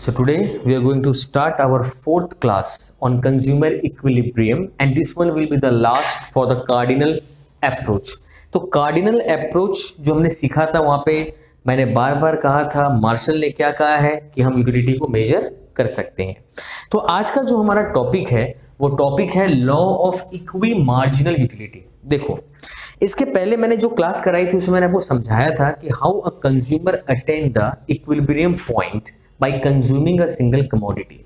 So today we are going to start our fourth class on consumer equilibrium, and this one will be the last for the cardinal approach. तो cardinal approach जो हमने सीखा था वहां पे मैंने बार बार कहा था, मार्शल ने क्या कहा है कि हम यूटिलिटी को मेजर कर सकते हैं। तो आज का जो हमारा टॉपिक है वो टॉपिक है law of equi marginal utility. देखो, इसके पहले मैंने जो क्लास कराई थी उसमें मैंने आपको समझाया था कि how a consumer attain the equilibrium point by consuming a single commodity.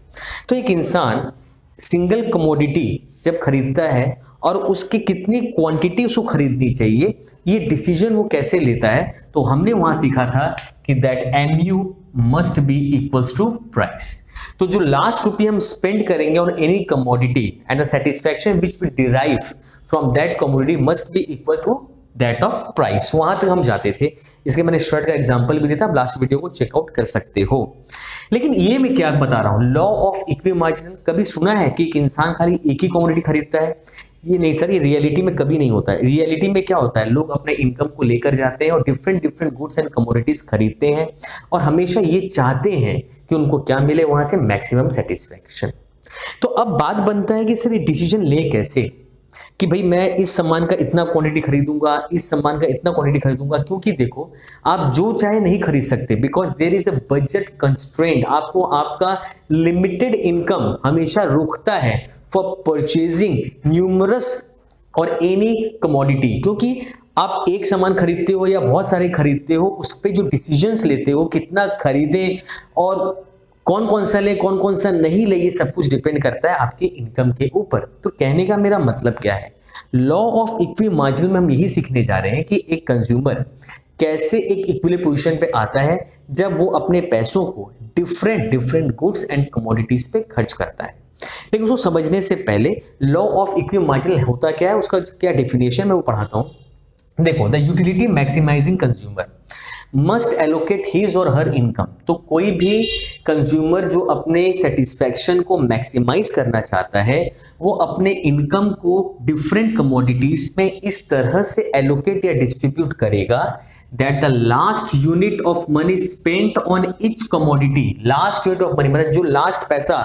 तो एक इंसान सिंगल कमोडिटी जब खरीदता है और उसकी कितनी क्वांटिटी उसको खरीदनी चाहिए, ये डिसीजन वो कैसे लेता है, तो हमने वहां सीखा था कि that MU must be equals to price. तो जो लास्ट रुपये हम स्पेंड करेंगे on any commodity and the satisfaction which we derive from that commodity must be equal to that of price. वहां तक हम जाते थे। इसके मैंने शर्ट का एग्जांपल भी दिया था, आप लास्ट वीडियो को चेकआउट कर सकते हो। लेकिन ये मैं क्या बता रहा हूं, लॉ ऑफ इक्वी मार्जिनल कभी सुना है कि एक इंसान खाली एक ही कमोडिटी खरीदता है? ये नहीं सर, ये रियलिटी में कभी नहीं होता है। रियलिटी में क्या होता है, लोग अपने इनकम को लेकर जाते हैं और डिफरेंट गुड्स एंड कमोडिटीज खरीदते हैं और हमेशा ये चाहते हैं कि उनको क्या मिले, वहां से मैक्सिमम सेटिस्फैक्शन। तो अब बात बनता है कि सर ये डिसीजन ले कैसे कि भाई मैं इस सामान का इतना क्वांटिटी खरीदूंगा, इस सामान का इतना क्वांटिटी खरीदूंगा। क्योंकि देखो, आप जो चाहे नहीं खरीद सकते, because there is a budget constraint. आपको आपका लिमिटेड इनकम हमेशा रोकता है for purchasing numerous or any commodity. क्योंकि आप एक सामान खरीदते हो या बहुत सारे खरीदते हो, उस पर जो डिसीजंस लेते हो, कितना खरीदे और कौन कौन सा ले, कौन कौन सा नहीं ले, ये सब कुछ डिपेंड करता है आपके इनकम के ऊपर। तो कहने का मेरा मतलब क्या है, लॉ ऑफ इक्वी मार्जिनल में हम यही सीखने जा रहे हैं कि एक कंज्यूमर कैसे एक इक्विलिब्रियम पोजीशन पे आता है जब वो अपने पैसों को डिफरेंट गुड्स एंड कमोडिटीज पे खर्च करता है। लेकिन उसको समझने से पहले लॉ ऑफ इक्वी मार्जिनल होता क्या है, उसका क्या डेफिनेशन मैं वो पढ़ाता हूं। देखो, the utility maximising consumer must allocate his or her income. तो कोई भी कंज्यूमर जो अपने सेटिस्फैक्शन को मैक्सिमाइज करना चाहता है, वो अपने इनकम को डिफरेंट कमोडिटीज में इस तरह से एलोकेट या डिस्ट्रीब्यूट करेगा that the last unit of money spent on each commodity, last unit of money मतलब जो लास्ट पैसा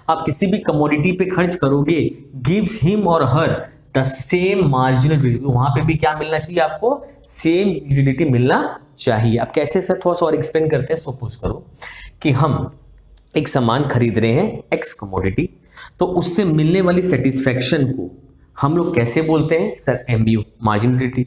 आप किसी भी कमोडिटी पे खर्च करोगे, गिव्स हिम और हर द सेम मार्जिनल यूटिलिटी। वहां पे भी क्या मिलना चाहिए आपको, सेम यूटिलिटी मिलना चाहिए। आप कैसे सर, थोड़ा सा और एक्सप्लेन करते हैं। सपोज करो कि हम एक सामान खरीद रहे हैं एक्स कमोडिटी, तो उससे मिलने वाली सेटिस्फैक्शन को हम लोग कैसे बोलते हैं सर, MU मार्जिनल यूटिलिटी।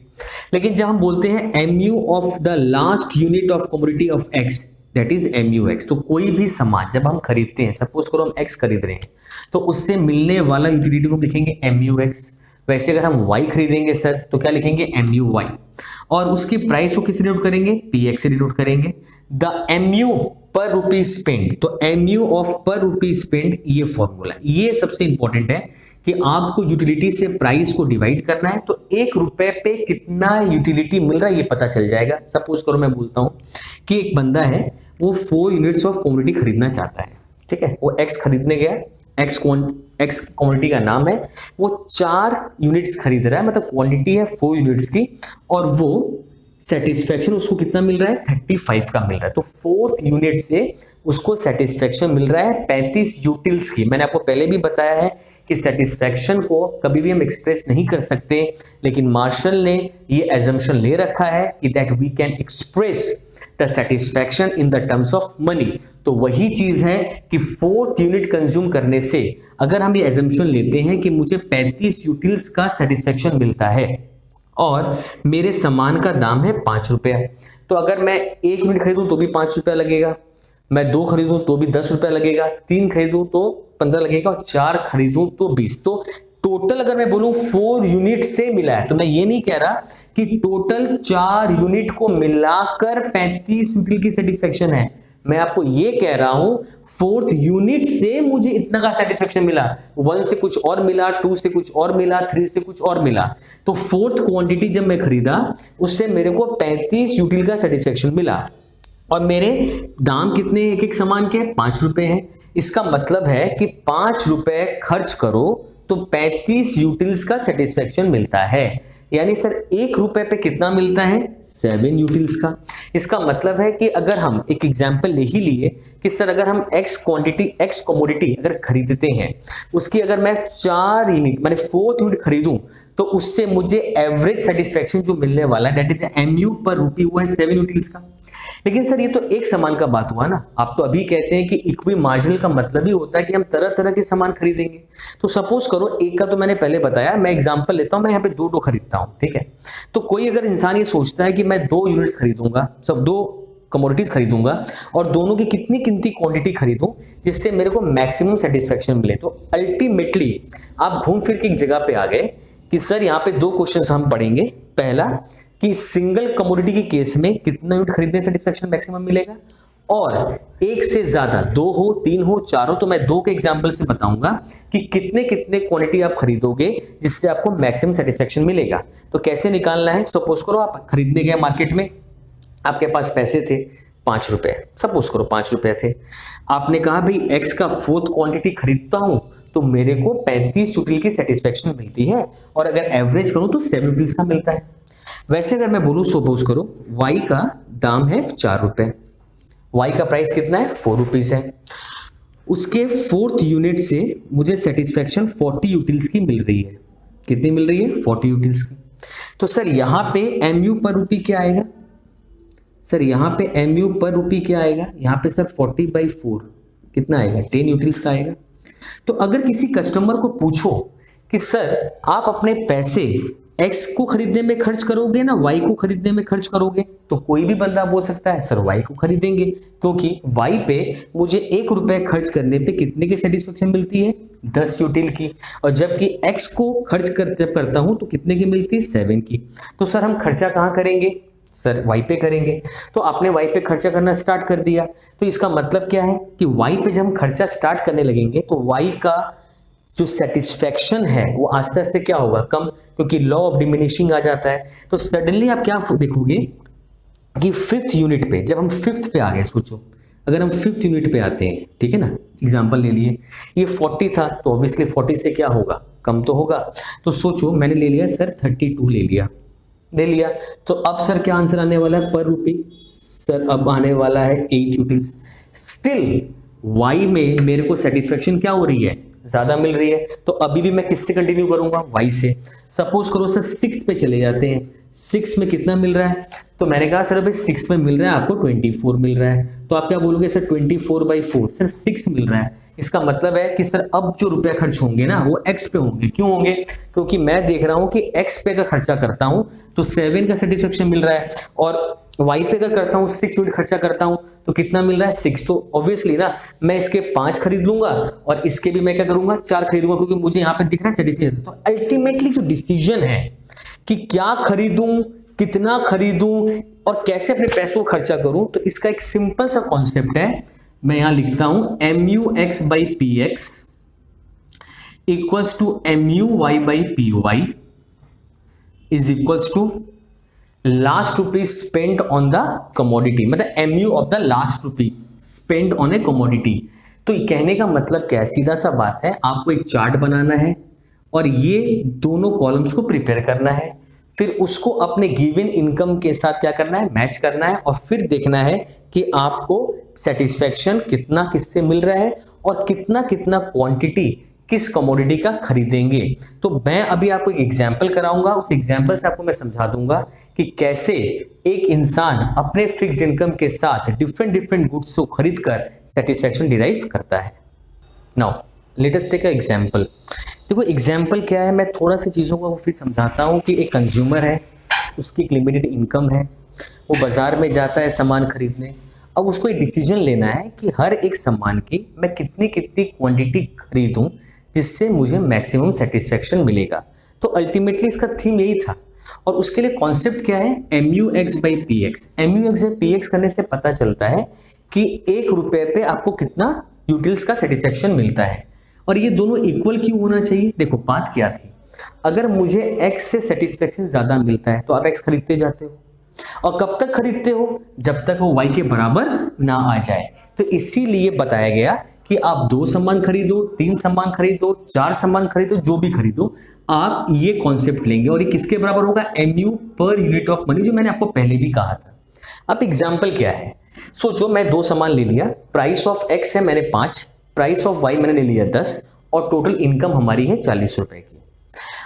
लेकिन जब हम बोलते हैं MU of the last unit of commodity of x, that is MUX। तो कोई भी सामान जब हम खरीदते हैं, सपोज करो हम एक्स खरीद रहे हैं, तो उससे मिलने वाला यूटिलिटी को लिखेंगे MUX। वैसे अगर हम Y खरीदेंगे सर, तो क्या लिखेंगे MUY, और उसकी प्राइस को किस डिनोट करेंगे, PX से डिनोट करेंगे। द MU पर रुपी स्पेंड, तो MU ऑफ पर रुपी स्पेंड, ये फॉर्मूला, ये सबसे इंपॉर्टेंट है कि आपको यूटिलिटी से प्राइस को डिवाइड करना है, तो एक रुपए पे कितना यूटिलिटी मिल रहा है ये पता चल जाएगा। सपोज करो मैं बोलता हूं कि एक बंदा है, वो 4 यूनिट्स ऑफ कमोडिटी खरीदना चाहता है, ठीक है, वो एक्स खरीदने गया, एक्स क्वांटिटी का नाम है, वो 4 यूनिट्स खरीद रहा है, मतलब क्वांटिटी है 4 यूनिट्स की, और वो सेटिस्फैक्शन उसको कितना मिल रहा है, 35 का मिल रहा है। तो 4th यूनिट से उसको सेटिस्फैक्शन मिल रहा है 35 यूटिल्स की। मैंने आपको पहले भी बताया है कि सेटिस्फैक्शन को कभी भी हम एक्सप्रेस नहीं कर सकते, लेकिन मार्शल ने ये एजम्पशन ले रखा है कि that we can express the satisfaction in the terms of money. तो वही चीज है कि 4th यूनिट कंज्यूम करने से अगर हम ये एजम्पशन लेते हैं कि मुझे 35 यूटिल्स का सेटिस्फैक्शन मिलता है और मेरे सामान का दाम है 5 रुपया, तो अगर मैं 1 यूनिट खरीदूं तो भी 5 रुपया लगेगा, मैं 2 खरीदूं तो भी 10 रुपया लगेगा, 3 खरीदूं तो 15 लगेगा, और 4 खरीदूं तो 20। तो टोटल अगर मैं बोलूं 4 यूनिट से मिला है, तो मैं ये नहीं कह रहा कि टोटल 4 यूनिट को मिलाकर 35 यूनिट की सेटिस्फैक्शन है। मैं आपको ये कह रहा हूं 4th यूनिट से मुझे इतना का सेटिस्फैक्शन मिला, 1 से कुछ और मिला, 2 से कुछ और मिला, 3 से कुछ और मिला। तो 4th क्वांटिटी जब मैं खरीदा, उससे मेरे को 35 यूटिल का सेटिस्फैक्शन मिला, और मेरे दाम कितने एक एक सामान के, 5 रुपए हैं। इसका मतलब है कि 5 रुपए खर्च करो तो 35 यूटिल्स का सेटिस्फेक्शन मिलता है। यानी सर 1 रुपए पे कितना मिलता है? 7 यूटिल्स का। इसका मतलब है कि अगर हम एक एग्जांपल ले ही लिए कि सर अगर हम x क्वांटिटी x कमोडिटी अगर खरीदते हैं, उसकी अगर मैं 4 यूनिट माने 4 यूनिट खरीदूं, तो उससे मुझे एवरेज सेटिस्फेक्शन जो मिलने वाला है दैट इज MU पर रुपी हुआ है 7 यूटिल्स का। लेकिन सर ये तो एक सामान का बात हुआ ना। आप तो अभी कहते हैं कि इक्वी मार्जिनल का मतलब ही होता है कि हम तरह तरह के सामान खरीदेंगे। तो सपोज करो, एक का तो मैंने पहले बताया, मैं एग्जांपल लेता हूं, मैं यहाँ पे दो खरीदता हूं, ठीक है। तो कोई अगर इंसान ये सोचता है कि मैं 2 यूनिट्स खरीदूंगा, सब 2 कमोडिटीज खरीदूंगा और दोनों की कितनी कितनी क्वांटिटी खरीदूं जिससे मेरे को मैक्सिमम सेटिस्फेक्शन मिले, तो अल्टीमेटली आप घूम फिर के एक जगह पे आ गए कि सर यहाँ पे 2 क्वेश्चंस हम पढ़ेंगे। पहला कि सिंगल कमोडिटी के केस में कितना यूनिट खरीदने सेटिस्फेक्शन मैक्सिमम मिलेगा, और एक से ज्यादा 2 हो, 3 हो, 4 हो, तो मैं 2 के एग्जांपल से बताऊंगा कि कितने कितने क्वांटिटी आप खरीदोगे जिससे आपको मैक्सिमम सेटिस्फेक्शन मिलेगा। तो कैसे निकालना है? सपोज करो आप खरीदने गए मार्केट में, आपके पास पैसे थे 5 रुपए, सपोज करो 5 रुपए थे। आपने कहा भाई x का 4th क्वांटिटी खरीदता हूं तो मेरे को 35 यूटिल की सेटिस्फेक्शन मिलती है, और अगर एवरेज करूं तो 7 यूटिल्स का मिलता है। वैसे अगर मैं बोलूं, सपोज करो y का दाम है 4 रुपए, y का प्राइस कितना है? 4 रुपीज है। उसके 4th यूनिट से मुझे सेटिस्फेक्शन 40 यूटिल्स की मिल रही है। कितनी मिल रही है? 40 यूटिल्स की। तो सर यहां पे MU पर रुपी क्या आएगा? सर यहाँ पे MU पर रुपी क्या आएगा? यहाँ पे सर 40/4 कितना आएगा? 10 यूटिल्स का आएगा। तो अगर किसी कस्टमर को पूछो कि सर आप अपने पैसे X को खरीदने में खर्च करोगे ना Y को खरीदने में खर्च करोगे, तो कोई भी बंदा बोल सकता है सर Y को खरीदेंगे, क्योंकि Y पे मुझे 1 रुपए खर्च करने पे कितने की सेटिस्फेक्शन मिलती है? 10 यूटिल की। और जबकि X को खर्च करता हूं तो कितने की मिलती है? 7 की। तो सर हम खर्चा कहाँ करेंगे? सर Y पे करेंगे। तो आपने Y पे खर्चा करना स्टार्ट कर दिया, तो इसका मतलब क्या है कि Y पे जब हम खर्चा स्टार्ट करने लगेंगे तो Y का जो सेटिस्फेक्शन है वो आस्ते आस्ते क्या होगा? कम, क्योंकि लॉ ऑफ डिमिनिशिंग आ जाता है। तो सडनली आप क्या देखोगे कि 5th यूनिट पे, जब हम 5th पे आ गए, सोचो अगर हम 5th यूनिट पे आते हैं, ठीक है ना, एग्जांपल ले लिए, ये 40 था तो ऑब्वियसली 40 से क्या होगा? कम तो होगा। तो सोचो मैंने ले लिया सर 32 ले लिया, तो अब सर क्या आंसर आने वाला है पर रुपी? सर अब आने वाला है 8 यूटिल्स। स्टिल Y में मेरे को सेटिस्फेक्शन क्या हो रही है? ज्यादा मिल रही है। तो अभी भी मैं किससे कंटिन्यू करूंगा? Y से। सपोज करो सर 6th पे चले जाते हैं, 6 में कितना मिल रहा है? तो मैंने कहा सर भाई 6 में मिल रहा है आपको 24 मिल रहा है। तो आप क्या बोलोगे? सर 24/4, सर 6 मिल रहा है। इसका मतलब है कि सर अब जो रुपया खर्च होंगे ना वो X पे होंगे। क्यों होंगे? क्योंकि मैं देख रहा हूं कि X पे का खर्चा करता हूं तो 7 का सेटिस्फेक्शन मिल रहा है, और Y पे का करता हूं 6 यूनिट खर्चा करता हूं तो कितना मिल रहा है? 6। तो ऑब्वियसली ना मैं इसके 5 खरीद लूंगा और इसके भी मैं क्या करूंगा? 4 खरीदूंगा, क्योंकि मुझे यहाँ पे दिख रहा है सेटिस्फेक्शन। तो अल्टीमेटली जो डिसीजन है कि क्या खरीदूं, कितना खरीदूं और कैसे अपने पैसों को खर्चा करूं, तो इसका एक सिंपल सा कॉन्सेप्ट है। मैं यहां लिखता हूं MUX/PX equals to MUY/PY is equals to last rupee spend on the commodity, मतलब MU of the last rupee spend on a commodity. तो कहने का मतलब क्या है? सीधा सा बात है, आपको एक चार्ट बनाना है और ये दोनों कॉलम्स को प्रिपेयर करना है, फिर उसको अपने गिवन इनकम के साथ क्या करना है? मैच करना है, और फिर देखना है कि आपको सेटिस्फेक्शन कितना किससे मिल रहा है और कितना कितना क्वांटिटी किस कमोडिटी का खरीदेंगे। तो मैं अभी आपको एक एग्जांपल कराऊंगा, उस एग्जांपल से आपको मैं समझा दूंगा कि कैसे एक इंसान अपने फिक्स्ड इनकम के साथ डिफरेंट गुड्स को खरीदकर सेटिस्फेक्शन डिराइव करता है। Now let us take a example. देखो एग्जाम्पल क्या है, मैं थोड़ा सी चीज़ों को फिर समझाता हूँ कि एक कंज्यूमर है, उसकी एक लिमिटेड इनकम है, वो बाज़ार में जाता है सामान खरीदने। अब उसको एक डिसीजन लेना है कि हर एक सामान की मैं कितनी कितनी क्वांटिटी खरीदूं जिससे मुझे मैक्सिमम सेटिस्फेक्शन मिलेगा। तो अल्टीमेटली इसका थीम यही था, और उसके लिए कॉन्सेप्ट क्या है? MUX/PX। MUX/PX करने से पता चलता है कि 1 रुपये पे आपको कितना यूटिल्स का सेटिस्फेक्शन मिलता है, और ये दोनों इक्वल क्यों होना चाहिए? देखो बात क्या थी, अगर मुझे X से सेटिस्फेक्शन ज्यादा मिलता है तो आप X खरीदते जाते हो, और कब तक खरीदते हो? जब तक वो Y के बराबर ना आ जाए। तो इसीलिए बताया गया कि आप 2 सामान खरीदो, 3 सामान खरीदो, 4 सामान खरीदो, जो भी खरीदो, आप ये कॉन्सेप्ट लेंगे और ये किसके बराबर होगा, MU per unit of money, जो मैंने आपको पहले भी कहा था। अब एग्जाम्पल क्या है, सोचो मैं 2 सामान ले लिया, प्राइस ऑफ X है मैंने 5, प्राइस ऑफ Y मैंने ले लिया 10 और टोटल इनकम हमारी है 40 रुपए की।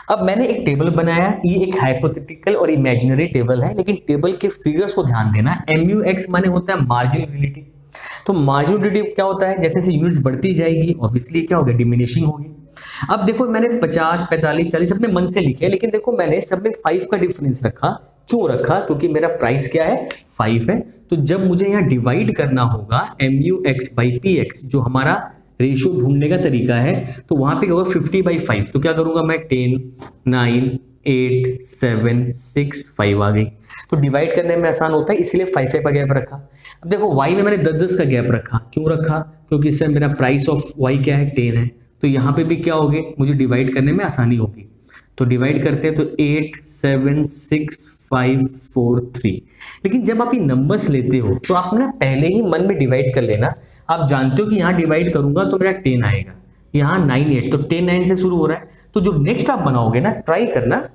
अब मैंने एक टेबल बनाया, ये एक हाइपोथेटिकल और इमेजिनरी टेबल है, लेकिन टेबल के फिगर्स को ध्यान देना। MUX माने होता है मार्जिन यूटिलिटी। तो मार्जिन यूटिलिटी क्या होता है, जैसे जैसे यूनिट्स बढ़ती जाएगी ऑब्वियसली क्या होगा, डिमिनिशिंग होगी। अब देखो मैंने 50, 45, 40 अपने मन से लिखे, लेकिन देखो मैंने सब में 5 का डिफरेंस रखा। क्यों रखा, क्योंकि मेरा प्राइस क्या है 5 है। तो जब मुझे यहाँ डिवाइड करना होगा MUX बाई PX, जो हमारा रेशियो ढूंढने का तरीका है, तो वहां पे होगा 50/5। तो क्या करूंगा मैं, 10, 9, 8, 7, 6, 5 आ गई। तो डिवाइड करने में आसान होता है, इसलिए 5 का गैप रखा। अब देखो Y में मैंने 10 का गैप रखा। क्यों रखा, क्योंकि इससे मेरा प्राइस ऑफ Y क्या है 10 है। तो यहाँ पे भी क्या होगी, मुझे डिवाइड करने में आसानी होगी। तो डिवाइड करते हैं तो 8, 7, 6, 5, 4, 3। लेकिन जब आप ये नंबर्स लेते हो तो आप ना पहले ही मन में डिवाइड कर लेना। आप जानते हो कि यहाँ डिवाइड करूंगा तो मेरा 10 आएगा, यहाँ 9, 8, तो 10, 9 से शुरू हो रहा है। तो जो नेक्स्ट आप बनाओगे ना, ट्राई करना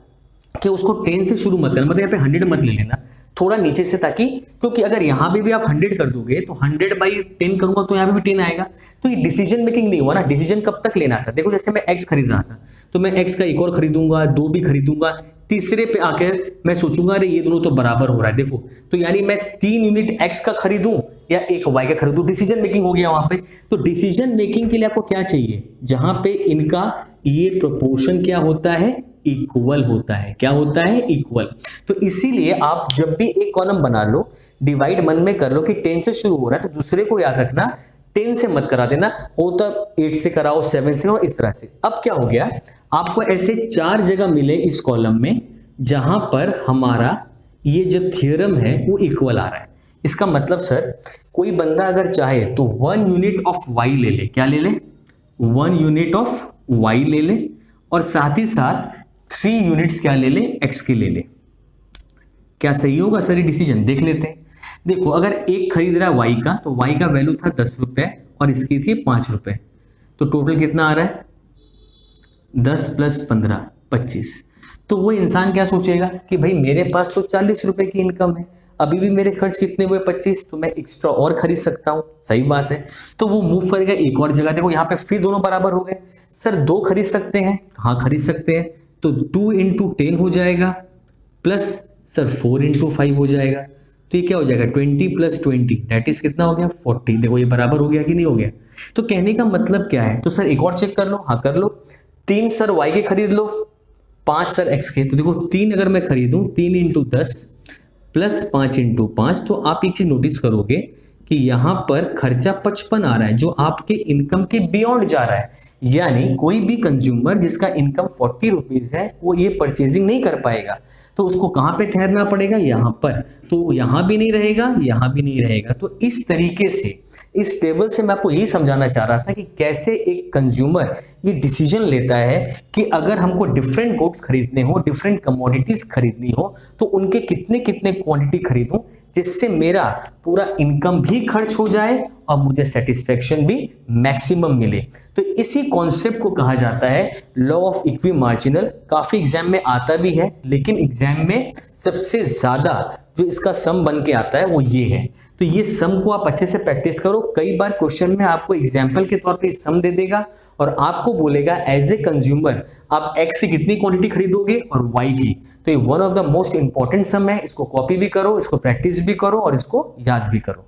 कि उसको 10 से शुरू मत करना, मतलब यहाँ पे 100 मत ले लेना, थोड़ा नीचे से, ताकि क्योंकि अगर यहाँ पे भी आप 100 कर दोगे तो 100/10 करूंगा तो यहाँ पे भी 10 आएगा। तो ये डिसीजन मेकिंग नहीं हुआ ना। डिसीजन कब तक लेना था, देखो जैसे मैं X खरीद रहा था तो मैं X का एक और खरीदूंगा, 2 भी खरीदूंगा, तीसरे पे आकर मैं सोचूंगा अरे ये दोनों तो बराबर हो रहा है। देखो तो यानी मैं 3 यूनिट X का खरीदूं या 1 Y का खरीदूं, डिसीजन मेकिंग हो गया वहां पे। तो डिसीजन मेकिंग के लिए आपको क्या चाहिए, जहां पे इनका ये प्रोपोर्शन क्या होता है, इक्वल होता है। क्या होता है, इक्वल। तो इसीलिए आप जब भी एक कॉलम बना लो, डिवाइड मन में कर लो कि 10 से शुरू हो रहा है, तो दूसरे को याद रखना 10 से मत करा देना, हो तो 8 से कराओ, 7 से कराओ, इस तरह से। अब क्या हो गया, आपको ऐसे 4 जगह मिले इस कॉलम में जहां पर हमारा ये जो थ्योरम है वो इक्वल आ रहा है। इसका मतलब सर कोई बंदा अगर चाहे तो 1 यूनिट ऑफ Y ले ले, क्या ले ले, 1 यूनिट ऑफ Y ले ले, और साथ ही साथ 3 यूनिट्स क्या ले ले, X के ले ले। क्या सही होगा सर ये डिसीजन, देख लेते हैं। देखो अगर एक खरीद रहा है Y का, तो Y का वैल्यू था 10 रुपए और इसकी थी 5 रुपए, तो टोटल कितना आ रहा है, 10 + 15, 25। तो वो इंसान क्या सोचेगा कि भाई मेरे पास तो 40 रुपए की इनकम है, अभी भी मेरे खर्च कितने हुए 25, तो मैं एक्स्ट्रा और खरीद सकता हूँ। सही बात है। तो वो मूव करेगा एक और जगह। देखो यहाँ पे फिर दोनों बराबर हो गए। सर 2 खरीद सकते हैं, हाँ खरीद सकते हैं। तो 2 × 10 हो जाएगा, प्लस सर 4 × 5 हो जाएगा। तो ये क्या हो जाएगा, 20 + 20 दैट इज कितना हो गया, 40। देखो ये बराबर हो गया कि नहीं हो गया। तो कहने का मतलब क्या है, तो सर एक और चेक कर लो, हाँ कर लो। 3 सर Y के खरीद लो, 5 सर X के। तो देखो 3 अगर मैं खरीदूं, 3 × 10 प्लस 5 × 5, तो आप एक चीज नोटिस करोगे कि यहां पर खर्चा 55 आ रहा है, जो आपके इनकम के बियॉन्ड जा रहा है। यानी कोई भी कंज्यूमर जिसका इनकम 40 रुपीज है वो ये परचेजिंग नहीं कर पाएगा, तो उसको कहां पे ठहरना पड़ेगा, यहां पर। तो यहां भी नहीं रहेगा, यहां भी नहीं रहेगा। तो इस तरीके से इस टेबल से मैं आपको यही समझाना चाह रहा था कि कैसे एक कंज्यूमर ये डिसीजन लेता है कि अगर हमको डिफरेंट गुड्स खरीदने हो, डिफरेंट कमोडिटीज खरीदनी हो, तो उनके कितने कितने क्वांटिटी खरीदूं जिससे मेरा पूरा इनकम भी खर्च हो जाए और मुझे सेटिस्फेक्शन भी मैक्सिमम मिले। तो इसी कॉन्सेप्ट को कहा जाता है लॉ ऑफ इक्वी मार्जिनल। काफी एग्जाम में आता भी है, लेकिन एग्जाम में सबसे ज्यादा जो इसका सम बन के आता है वो ये है। तो ये सम को आप अच्छे से प्रैक्टिस करो। कई बार क्वेश्चन में आपको एग्जाम्पल के तौर पे सम दे देगा और आपको बोलेगा एज ए कंज्यूमर आप X की कितनी क्वांटिटी खरीदोगे और Y की। तो ये one of the most important sum है, इसको कॉपी भी करो, इसको प्रैक्टिस भी करो और इसको याद भी करो।